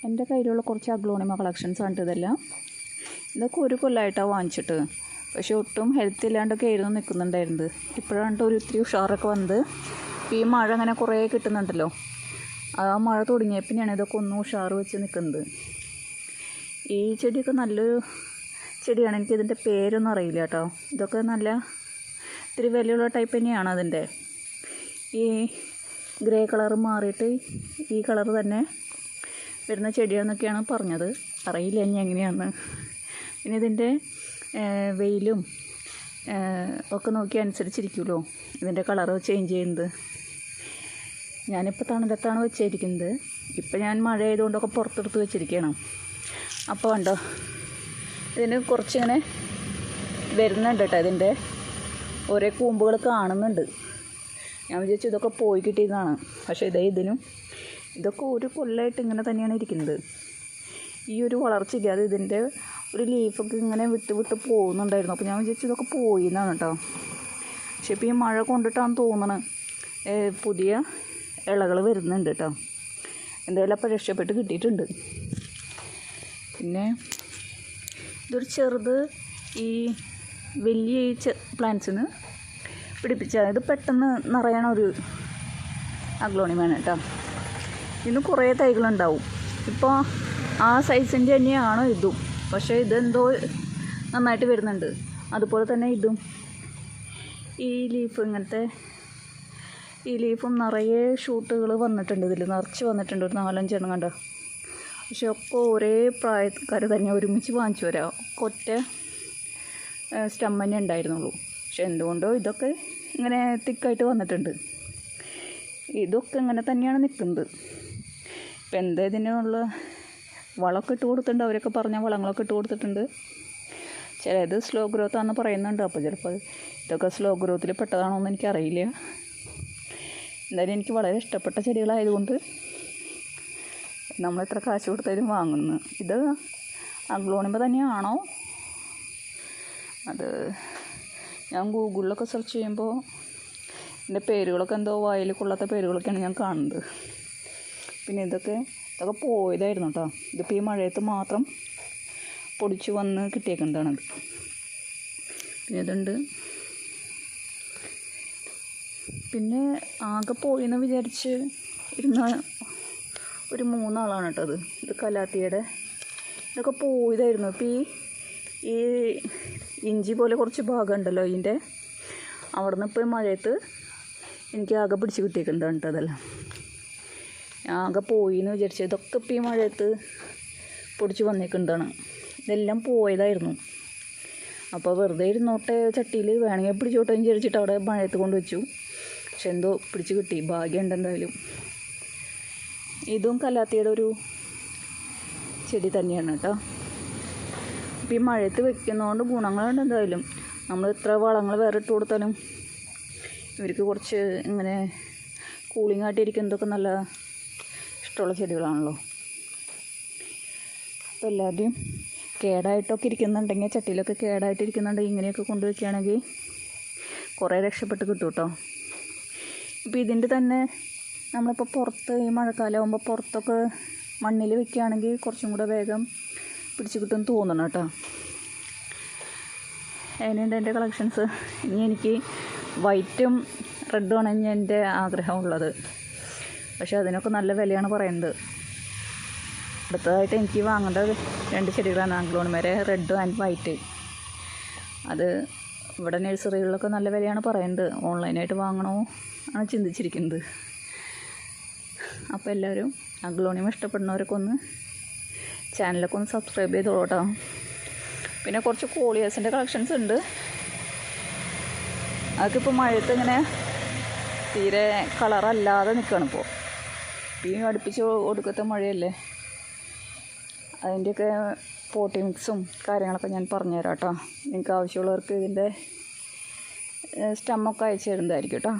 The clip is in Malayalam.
എൻ്റെ കയ്യിലുള്ള കുറച്ച് അഗ്ലോണിമ കളക്ഷൻസ് ആണ് ഇതെല്ലാം. ഇതൊക്കെ ഒരു കൊല്ലമായിട്ടാണ് വാങ്ങിച്ചിട്ട്, പക്ഷേ ഒട്ടും ഹെൽത്ത് ഇല്ലാണ്ടൊക്കെ ആയിരുന്നു നിൽക്കുന്നുണ്ടായിരുന്നത്. ഇപ്പോഴാണ് ഒരു ഇത്തിരി ഉഷാറൊക്കെ വന്നത്. ഈ മഴ അങ്ങനെ കുറേ കിട്ടുന്നുണ്ടല്ലോ, ആ മഴ തുടങ്ങിയപ്പോഴാണ് ഇതൊക്കെ ഒന്നും ഉഷാറ് വെച്ച് നിൽക്കുന്നത്. ഈ ചെടിയൊക്കെ നല്ലൊരു ചെടിയാണ്. എനിക്കിതിൻ്റെ പേരൊന്നും അറിയില്ല കേട്ടോ. ഇതൊക്കെ നല്ല ഇത്തിരി വിലയുള്ള ടൈപ്പ് തന്നെയാണ്. അതിൻ്റെ ഈ ഗ്രേ കളർ മാറിയിട്ട് ഈ കളർ തന്നെ വരുന്ന ചെടിയാണെന്നൊക്കെയാണ് പറഞ്ഞത്. അറിയില്ല ഇനി എങ്ങനെയാണെന്ന്. പിന്നെ ഇതിൻ്റെ വെയിലും ഒക്കെ നോക്കി അനുസരിച്ചിരിക്കുമല്ലോ ഇതിൻ്റെ കളറ് ചേഞ്ച് ചെയ്യുന്നത്. ഞാനിപ്പോൾ തണലത്താണ് വെച്ചിരിക്കുന്നത്. ഇപ്പം ഞാൻ മഴ ആയതുകൊണ്ടൊക്കെ പുറത്തെടുത്ത് വെച്ചിരിക്കുകയാണ്. അപ്പോൾ കണ്ടോ, ഇതിന് കുറച്ചിങ്ങനെ വരുന്നുണ്ട് കേട്ടോ. ഇതിൻ്റെ ഓരോ കൂമ്പുകൾ കാണുന്നുണ്ട്. ഞാൻ വിചാരിച്ചു ഇതൊക്കെ പോയി കിട്ടിയതാണ്, പക്ഷേ ഇതൊക്കെ ഒരു കൊല്ലമായിട്ട് ഇങ്ങനെ തന്നെയാണ് ഇരിക്കുന്നത്. ഈ ഒരു വളർച്ചയില്ല. അത് ഇതിൻ്റെ ഒരു ലീഫൊക്കെ ഇങ്ങനെ വിട്ട് പോകുന്നുണ്ടായിരുന്നു. അപ്പോൾ ഞാൻ വിചാരിച്ചു ഇതൊക്കെ പോയി എന്നാണ് കേട്ടോ. പക്ഷേ ഇപ്പോൾ ഈ മഴ കൊണ്ടിട്ടാണ് തോന്നണത് പുതിയ ഇലകൾ വരുന്നുണ്ട് കേട്ടോ. എന്തായാലും അപ്പോൾ രക്ഷപ്പെട്ട് കിട്ടിയിട്ടുണ്ട്. പിന്നെ ഇതൊരു ചെറുത് ഈ വലിയ ഈ പ്ലാന്റ്സിന് പിടിപ്പിച്ചാൽ ഇത് പെട്ടെന്ന് നിറയണ ഒരു അഗ്ലോണിമയാണ് കേട്ടോ. ഇതിന് കുറേ തൈകളുണ്ടാവും. ഇപ്പോൾ ആ സൈസിൻ്റെ തന്നെയാണ് ഇതും, പക്ഷേ ഇതെന്തോ നന്നായിട്ട് വരുന്നുണ്ട്. അതുപോലെ തന്നെ ഇതും ഈ ലീഫ് ഇങ്ങനത്തെ ഈ ലീഫും നിറയെ ഷൂട്ടുകൾ വന്നിട്ടുണ്ട്. ഇതിൽ നിറച്ച് വന്നിട്ടുണ്ട്, ഒരു 4-5 എണ്ണം കണ്ടോ. പക്ഷെ ഒക്കെ ഒരേ പ്രായക്കാർ തന്നെ ഒരുമിച്ച് വാങ്ങിച്ചു വരാം. ഒറ്റ സ്റ്റം തന്നെ ഉണ്ടായിരുന്നുള്ളൂ. പക്ഷെ എന്തുകൊണ്ടോ ഇതൊക്കെ ഇങ്ങനെ തിക്കായിട്ട് വന്നിട്ടുണ്ട്. ഇതൊക്കെ ഇങ്ങനെ തന്നെയാണ് നിൽക്കുന്നത്. ഇപ്പം എന്താ ഇതിനുള്ള വളമൊക്കെ ഇട്ട് കൊടുത്തിട്ടുണ്ട്. അവരൊക്കെ പറഞ്ഞ വളങ്ങളൊക്കെ ഇട്ട് കൊടുത്തിട്ടുണ്ട്. ചിലത് സ്ലോ ഗ്രോത്താണെന്ന് പറയുന്നുണ്ട്. അപ്പോൾ ചിലപ്പോൾ ഇതൊക്കെ സ്ലോ ഗ്രോത്തിൽ പെട്ടതാണോ എന്ന് എനിക്കറിയില്ല. എന്തായാലും എനിക്ക് വളരെ ഇഷ്ടപ്പെട്ട ചെടികളായതുകൊണ്ട് നമ്മളെത്ര കാശ് കൊടുത്താലും വാങ്ങുന്നു. ഇത് അഗ്ലോണിമ തന്നെയാണോ? അത് ഞാൻ ഗൂഗിളിലൊക്കെ സെർച്ച് ചെയ്യുമ്പോൾ ഇതിൻ്റെ പേരുകളൊക്കെ എന്തോ വായിൽ കൊള്ളാത്ത പേരുകളൊക്കെയാണ് ഞാൻ കാണുന്നത്. പിന്നെ ഇതൊക്കെ പോയതായിരുന്നു കേട്ടോ. ഇതിപ്പോൾ ഈ മഴയത്ത് മാത്രം പൊടിച്ച് വന്ന് കിട്ടിയേക്കുന്നതാണത്. പിന്നെ ഇതുണ്ട്. പിന്നെ ആകെ പോയെന്ന് വിചാരിച്ച് ഇരുന്ന ഒരു 3 ആളാണ് കേട്ടോ ഇത് കലാത്തിയുടെ. ഇതൊക്കെ പോയതായിരുന്നു. ഇപ്പോൾ ഈ ഇഞ്ചി പോലെ കുറച്ച് ഭാഗം ഉണ്ടല്ലോ ഇതിൻ്റെ, അവിടെ നിന്ന് ഇപ്പോൾ മഴയത്ത് എനിക്ക് ആകെ പിടിച്ച് കിട്ടിയേക്കുന്നുണ്ട് കേട്ടോ. അതെല്ലാം ആകെ പോയിന്ന് വിചാരിച്ചു. ഇതൊക്കെ ഇപ്പോൾ ഈ മഴയത്ത് പൊടിച്ച് വന്നേക്കുന്നതാണ്. ഇതെല്ലാം പോയതായിരുന്നു. അപ്പോൾ വെറുതെ ഇരുന്നോട്ടെ ചട്ടിയിൽ, വേണമെങ്കിൽ പിടിച്ചോട്ടെ എന്ന് വിചാരിച്ചിട്ട് അവിടെ മഴയത്ത് കൊണ്ട് വെച്ചു. പക്ഷെ എന്തോ പിടിച്ച് കിട്ടി, ഭാഗ്യമുണ്ട് എന്തായാലും. ഇതും കലാത്തിയുടെ ഒരു ചെടി തന്നെയാണ് കേട്ടോ. ഇപ്പം ഈ മഴയത്ത് വെക്കുന്നതുകൊണ്ട് ഗുണങ്ങളുണ്ട് എന്തായാലും. നമ്മൾ എത്ര വളങ്ങൾ വേറെ ഇട്ട് കൊടുത്താലും ഇവർക്ക് കുറച്ച് ഇങ്ങനെ കൂളിംഗ് ആയിട്ടിരിക്കുന്നതൊക്കെ നല്ല ഇഷ്ടമുള്ള ചെടികളാണല്ലോ. അപ്പോൾ എല്ലാവരുടെയും കേടായിട്ടൊക്കെ ഇരിക്കുന്നുണ്ടെങ്കിൽ, ചട്ടിയിലൊക്കെ കേടായിട്ടിരിക്കുന്നുണ്ടെങ്കിൽ ഇങ്ങനെയൊക്കെ കൊണ്ടുവയ്ക്കുകയാണെങ്കിൽ കുറേ രക്ഷപ്പെട്ട് കിട്ടും കേട്ടോ. ഇപ്പോൾ ഇതിൻ്റെ തന്നെ നമ്മളിപ്പോൾ പുറത്ത് ഈ മഴക്കാലമാകുമ്പോൾ പുറത്തൊക്കെ മണ്ണിൽ വെക്കുകയാണെങ്കിൽ കുറച്ചും കൂടെ വേഗം പിടിച്ച് കിട്ടുമെന്ന് തോന്നണം കേട്ടോ. അതിനുണ്ട് എൻ്റെ കളക്ഷൻസ്. ഇനി എനിക്ക് വൈറ്റും റെഡുമാണ് ഇനി എൻ്റെ ആഗ്രഹമുള്ളത്. പക്ഷേ അതിനൊക്കെ നല്ല വിലയാണ് പറയുന്നത്. അടുത്തതായിട്ട് എനിക്ക് വാങ്ങേണ്ട 2 ചെടികളാണ് അഗ്ലോണിമയുടെ റെഡ് ആൻഡ് വൈറ്റ്. അത് ഇവിടെ നഴ്സറികളിലൊക്കെ നല്ല വിലയാണ് പറയുന്നത്. ഓൺലൈനായിട്ട് വാങ്ങണോ ആണ് ചിന്തിച്ചിരിക്കുന്നത്. അപ്പോൾ എല്ലാവരും അഗ്ലോണിമ ഇഷ്ടപ്പെടുന്നവരൊക്കെ ഒന്ന് ചാനലൊക്കെ ഒന്ന് സബ്സ്ക്രൈബ് ചെയ്തോളൂ കേട്ടോ. പിന്നെ കുറച്ച് കോളിയേഴ്സിൻ്റെ കളക്ഷൻസ് ഉണ്ട്. അതൊക്കെ ഇപ്പോൾ മഴയത്ത് ഇങ്ങനെ തീരെ കളറല്ലാതെ നിൽക്കുകയാണ്. ഇപ്പോൾ ഈ അടുപ്പിച്ച് ഒടുക്കത്തെ മഴയല്ലേ, അതിൻ്റെയൊക്കെ പോട്ടി മിക്സും കാര്യങ്ങളൊക്കെ ഞാൻ പറഞ്ഞുതരാം കേട്ടോ. നിങ്ങൾക്ക് ആവശ്യമുള്ളവർക്ക് ഇതിൻ്റെ സ്റ്റമ്മൊക്കെ അയച്ചു തരുന്നതായിരിക്കും കേട്ടോ.